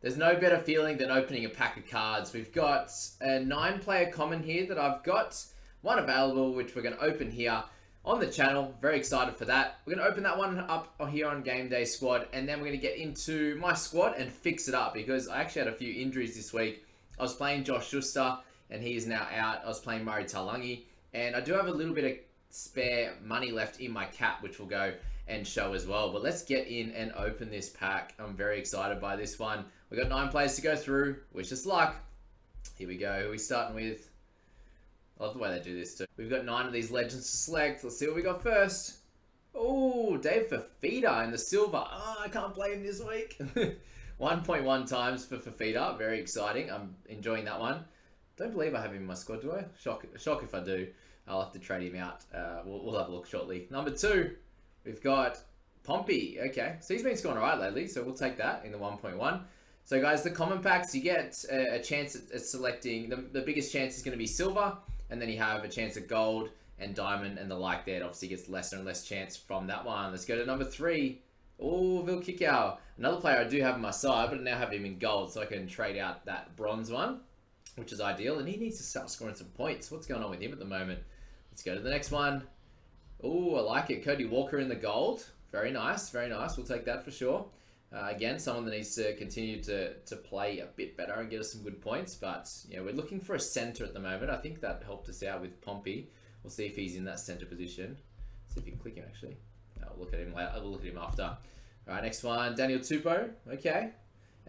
There's no better feeling than opening a pack of cards. We've got a 9-player common here that I've got. One available, which we're going to open here on the channel. Very excited for that. We're going to open that one up here on GameDay Squad, and then we're going to get into my squad and fix it up, because I actually had a few injuries this week. I was playing Josh Schuster, and he is now out. I was playing Murray Talangi, and I do have a little bit of spare money left in my cap, which will go and show as well. But let's get in and open this pack. I'm very excited by this one. We've got 9 players to go through. Wish us luck. Here we go. Who are we starting with? I love the way they do this too. We've got 9 of these legends to select. Let's see what we got first. Oh, Dave Fafita in the silver. Oh, I can't play him this week. 1.1 times for Fafita. Very exciting. I'm enjoying that one. Don't believe I have him in my squad, do I? Shock if I do. I'll have to trade him out. We'll have a look shortly. Number 2, we've got Pompey. Okay, so he's been scoring alright lately, so we'll take that in the 1.1. So guys, the common packs, you get a chance at selecting, the biggest chance is going to be silver, and then you have a chance at gold and diamond and the like there. It obviously gets lesser and less chance from that one. Let's go to number 3. Oh, Vil Kickow. Another player I do have on my side, but I now have him in gold, so I can trade out that bronze one, which is ideal. And he needs to start scoring some points. What's going on with him at the moment? Let's go to the next one. Oh, I like it. Cody Walker in the gold. Very nice, very nice. We'll take that for sure. Again, someone that needs to continue to play a bit better and get us some good points. But yeah, we're looking for a center at the moment. I think that helped us out with Pompey. We'll see if he's in that center position. See if you can click him actually. I'll look at him later. We'll look at him after. All right, next one. Daniel Tupou. Okay.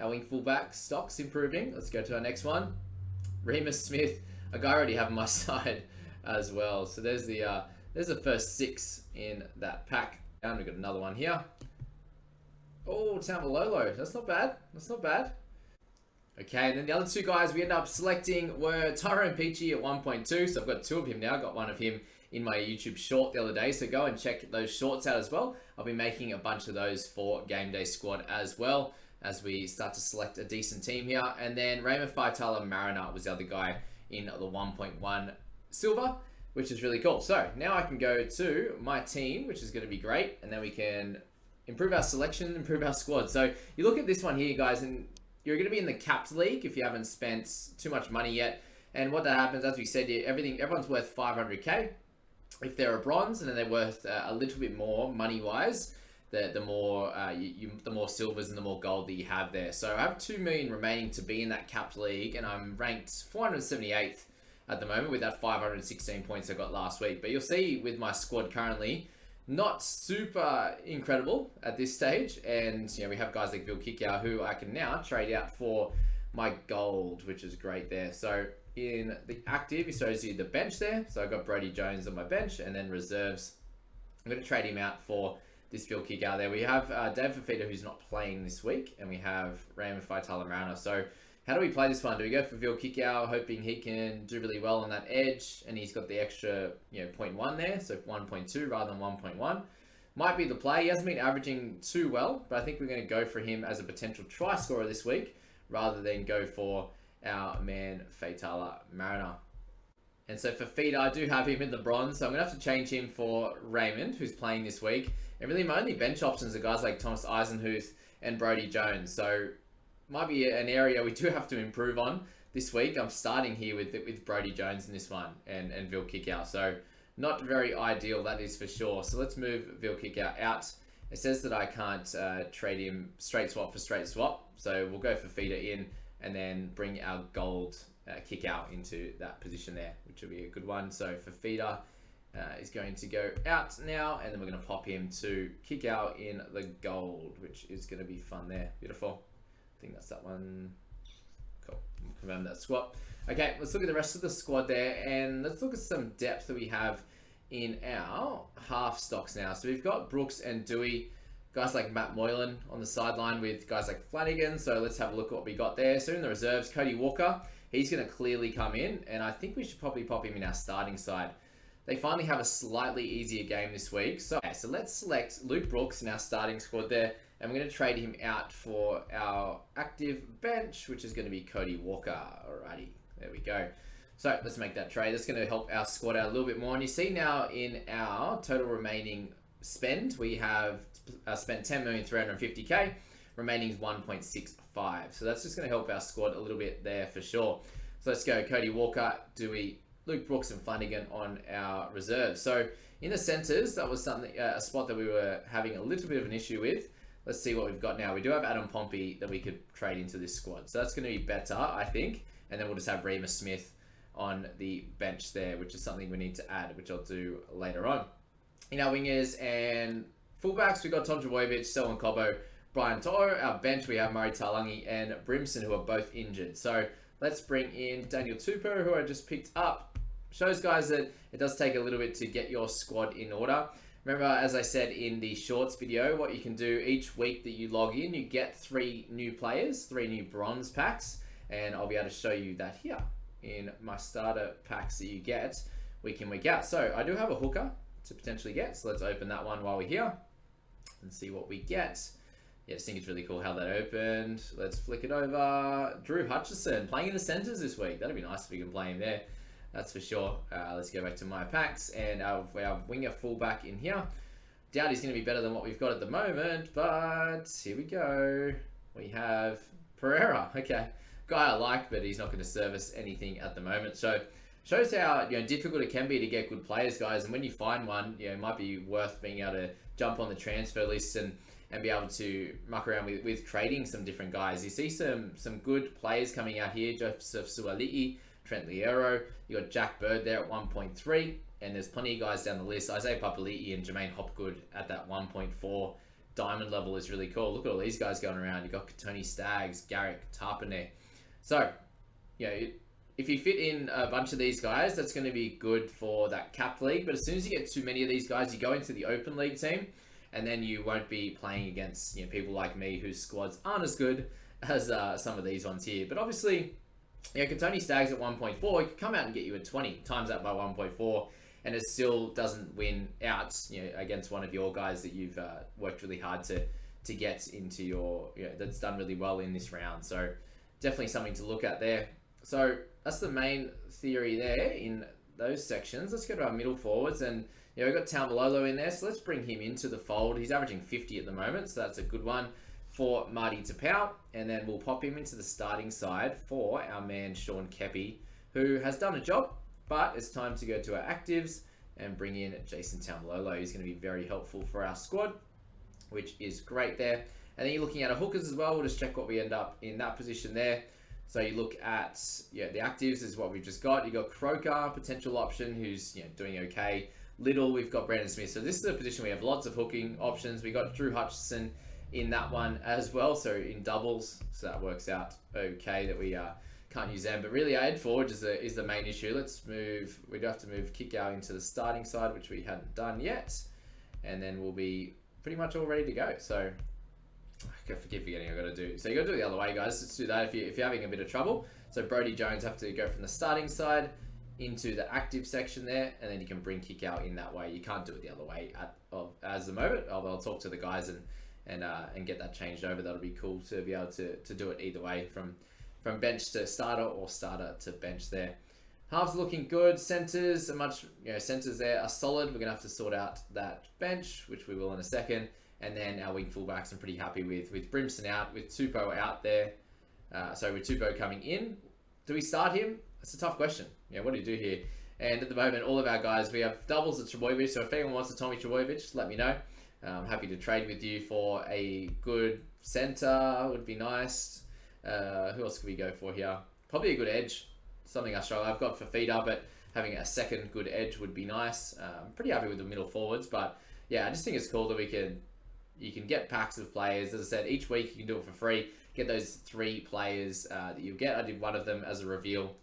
Our wing fullback stock's improving. Let's go to our next one. Remus Smith. A guy I already have on my side as well. So there's the first 6 in that pack. And we've got another one here. Oh, Tamalolo. That's not bad. That's not bad. Okay, and then the other 2 guys we end up selecting were Tyrone Peachy at 1.2. So I've got 2 of him now. Got one of him in my YouTube short the other day. So go and check those shorts out as well. I'll be making a bunch of those for GameDay Squad as well, as we start to select a decent team here. And then Raymond Faitala Mariner was the other guy in the 1.1 silver, which is really cool. So now I can go to my team, which is going to be great. And then we can improve our selection, improve our squad. So you look at this one here, guys, and you're going to be in the capped league if you haven't spent too much money yet. And what that happens, as we said, everyone's worth 500k if they're a bronze, and then they're worth a little bit more money-wise. The more silvers and the more gold that you have there. So I have 2 million remaining to be in that capped league, and I'm ranked 478th at the moment with that 516 points I got last week. But you'll see with my squad currently, not super incredible at this stage. And we have guys like Vil Kickow who I can now trade out for my gold, which is great there. So in the active, it shows you the bench there. So I've got Brodie Jones on my bench, and then reserves. I'm going to trade him out for this Vil Kickow there. We have Dave Fafita, who's not playing this week, and we have Raymond Faitala Mariner. So how do we play this one? Do we go for Vil Kickow, hoping he can do really well on that edge, and he's got the extra 0.1 there, so 1.2 rather than 1.1? Might be the play. He hasn't been averaging too well, but I think we're going to go for him as a potential try scorer this week, rather than go for our man Faitala Mariner. And so for Fafita, I do have him in the bronze, so I'm going to have to change him for Raymond, who's playing this week. And really my only bench options are guys like Thomas Eisenhuth and Brodie Jones. So might be an area we do have to improve on this week. I'm starting here with Brodie Jones in this one and Vil Kickow. So not very ideal, that is for sure. So let's move Vil Kickow out. It says that I can't trade him straight swap for straight swap. So we'll go for Fafita in and then bring our gold Kickow into that position there, which will be a good one. So Fafita is going to go out now, and then we're going to pop him to Kickow in the gold, which is going to be fun there. Beautiful. I think that's that one. Cool. We'll confirm that swap. Okay, let's look at the rest of the squad there, and let's look at some depth that we have in our half stocks now. So we've got Brooks and Dewey, guys like Matt Moylan on the sideline with guys like Flanagan. So let's have a look at what we got there. So in the reserves, Cody Walker, he's going to clearly come in, and I think we should probably pop him in our starting side. They finally have a slightly easier game this week. So let's select Luke Brooks in our starting squad there, and we're going to trade him out for our active bench, which is going to be Cody Walker. Alrighty, there we go. So let's make that trade. That's going to help our squad out a little bit more. And you see now in our total remaining spend, we have spent 10,350k. remaining is 1.65. So that's just going to help our squad a little bit there for sure. So let's go Cody Walker, Dewey, Luke Brooks and Flanagan on our reserves. So in the centres, that was something a spot that we were having a little bit of an issue with. Let's see what we've got now. We do have Adam Pompey that we could trade into this squad. So that's going to be better, I think. And then we'll just have Remus Smith on the bench there, which is something we need to add, which I'll do later on. In our wingers and fullbacks, we've got Tom Trbojevic, Selwyn Cobbo, Brian To'o. Our bench, we have Murray Talangi and Brimson, who are both injured. So let's bring in Daniel Tupou, who I just picked up. Shows guys that it does take a little bit to get your squad in order. Remember, as I said in the shorts video, what you can do each week that you log in, you get 3 new players, 3 new bronze packs, and I'll be able to show you that here in my starter packs that you get week in, week out. So I do have a hooker to potentially get, so let's open that one while we're here and see what we get. Yeah, I just think it's really cool how that opened. Let's flick it over. Drew Hutchison playing in the centres this week. That'd be nice if we can play him there. That's for sure. Let's go back to my packs and our winger fullback in here. Doubt he's going to be better than what we've got at the moment, but here we go. We have Pereira. Okay, guy I like, but he's not going to service anything at the moment. So shows how difficult it can be to get good players, guys. And when you find one, it might be worth being able to jump on the transfer list and be able to muck around with trading some different guys. You see some good players coming out here. Joseph Suali'i, Trent Liero. You got Jack Bird there at 1.3, and there's plenty of guys down the list. Isaiah Papali'i and Jermaine Hopgood at that 1.4 diamond level is really cool. Look at all these guys going around. You got Tony Staggs, Garrick, Tarpanay. So, if you fit in a bunch of these guys, that's going to be good for that capped league. But as soon as you get too many of these guys, you go into the open league team, and then you won't be playing against people like me whose squads aren't as good as some of these ones here. But obviously, Tony Staggs at 1.4, he could come out and get you a 20, times that by 1.4, and it still doesn't win out against one of your guys that you've worked really hard to get into your, that's done really well in this round. So definitely something to look at there. So that's the main theory there in those sections. Let's go to our middle forwards, and we've got Taumalolo in there, so let's bring him into the fold. He's averaging 50 at the moment, so that's a good one for Marty Tapau, and then we'll pop him into the starting side for our man Sean Kepi, who has done a job, but it's time to go to our actives and bring in Jason Taumalolo. He's going to be very helpful for our squad, which is great there. And then you're looking at our hookers as well. We'll just check what we end up in that position there. So you look at the actives is what we've just got. You got Croker, potential option, who's doing okay. Little, we've got Brandon Smith. So this is a position we have lots of hooking options. We got Drew Hutchison in that one as well, so in doubles, so that works out okay that we can't use them. But really our Ed Forge is the main issue. Let's move, we'd have to move Kickout into the starting side, which we hadn't done yet, and then we'll be pretty much all ready to go. So I keep forgetting I got to do, so you got to do it the other way, guys. Let's do that if you're having a bit of trouble. So Brody Jones have to go from the starting side into the active section there, and then you can bring Kickout in that way. You can't do it the other way as the moment. I'll talk to the guys and get that changed over. That'll be cool to be able to do it either way, from bench to starter or starter to bench there. Halves looking good. Centers are much, centers there are solid. We're gonna have to sort out that bench, which we will in a second. And then our wing fullbacks I'm pretty happy with Brimson out, with Tupou out there. So with Tupou coming in, do we start him? That's a tough question. What do you do here? And at the moment, all of our guys, we have doubles at Trbojevic. So if anyone wants a Tommy Trbojevic, let me know. I'm happy to trade with you for a good centre, would be nice. Who else could we go for here? Probably a good edge, something I struggle. I've got Fafita, but having a second good edge would be nice. I'm pretty happy with the middle forwards, but yeah, I just think it's cool that you can get packs of players. As I said, each week you can do it for free. Get those 3 players that you get. I did one of them as a reveal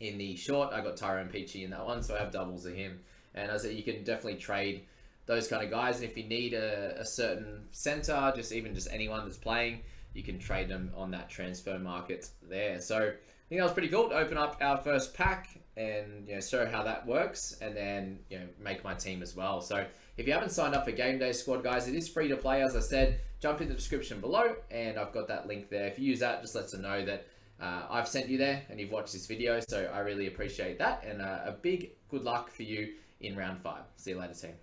in the short. I got Tyrone Peachy in that one, so I have doubles of him. And as I said, you can definitely trade those kind of guys, and if you need a certain center, just anyone that's playing, you can trade them on that transfer market there. So I think that was pretty cool to open up our first pack and show how that works, and then make my team as well. So if you haven't signed up for GameDay Squad, guys, it is free to play. As I said, jump in the description below, and I've got that link there. If you use that, just lets them know that I've sent you there and you've watched this video. So I really appreciate that, and a big good luck for you in round 5. See you later, team.